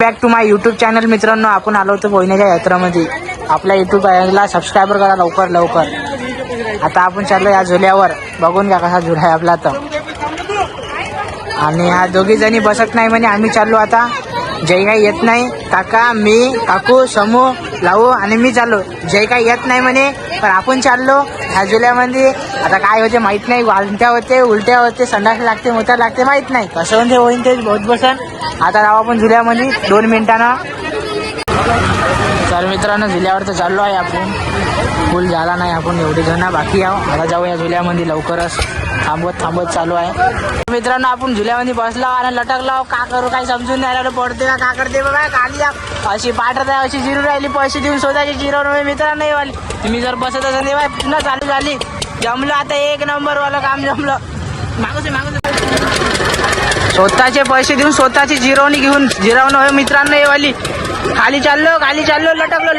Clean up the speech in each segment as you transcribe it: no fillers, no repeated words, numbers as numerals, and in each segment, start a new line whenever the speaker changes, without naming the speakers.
Back to my YouTube channel. मित्रांनो, आपण आलो होतो पोहण्याच्या यात्रामध्ये. आपल्या यूट्यूब चॅनलला सबस्क्राईबर करा लवकर लवकर. आता आपण चाललो या झुल्यावर. बघून घ्या कसा झुला आहे आपला. तर आणि ह्या दोघी जणी बसत नाही म्हणे. आम्ही चाललो आता. जय काही येत नाही. काका, मी, काकू, समू, लावू आणि मी चाललो. जय काही येत नाही म्हणे, पण आपण चाललो ह्या झुल्यामध्ये. आता काय होते माहित नाही. वालट्या होते, उलट्या होते, संडास लागते, मोठ्या लागते, माहित नाही कसं म्हणजे होईन ते बहुत बसन. आता राहू आपण झुल्यामध्ये 2 मिनिटांना. तर मित्रांनो, झुल्यावर तर चाललो आहे आपण. फुल झाला नाही आपण, एवढे जण बाकी आहो. आता जाऊ या झुल्यामध्ये लवकरच. थांबत चालू आहे. मित्रांनो, आपण झुल्यामध्ये बसलो आणि लटकलो. का करू काही समजून नाही राहिलं. पडते का करते बघा. खाली अशी पाठत आहे, अशी जिरू राहिली. पैसे देऊन स्वतःची जिरवून मित्रांनो वाली. तुम्ही जर बसत असेल तेव्हा पुन्हा चालू झाली. जमलं आता 1 नंबर वाला काम जमलं. मागून स्वतःचे पैसे देऊन स्वतःची जिरवणी घेऊन जिरवणं होय मित्रांनो हे वाली. खाली चाललो लटकलो.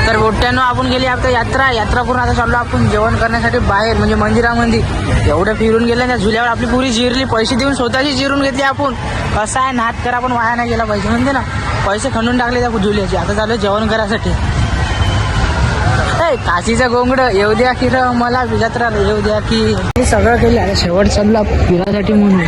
तर बोट्यानं आपण गेली आता यात्रा करून आता चाललो आपण जेवण करण्यासाठी बाहेर, म्हणजे मंदिरामध्ये. एवढं फिरून गेलं त्या झुल्यावर आपली पुरी जिरली. पैसे देऊन स्वतःची जिरून घेतली आपण. कसं आहे, नात करा पण वाया नाही गेला पाहिजे म्हणते ना. पैसे खंडून टाकले त्या झुल्याचे. आता चालू जेवण करायसाठी. काशीचं गोंगड येऊ द्या की र मला, जत्रा येऊ द्या की. सगळं केलं. आता शेवट चाललो फिरायसाठी म्हणून.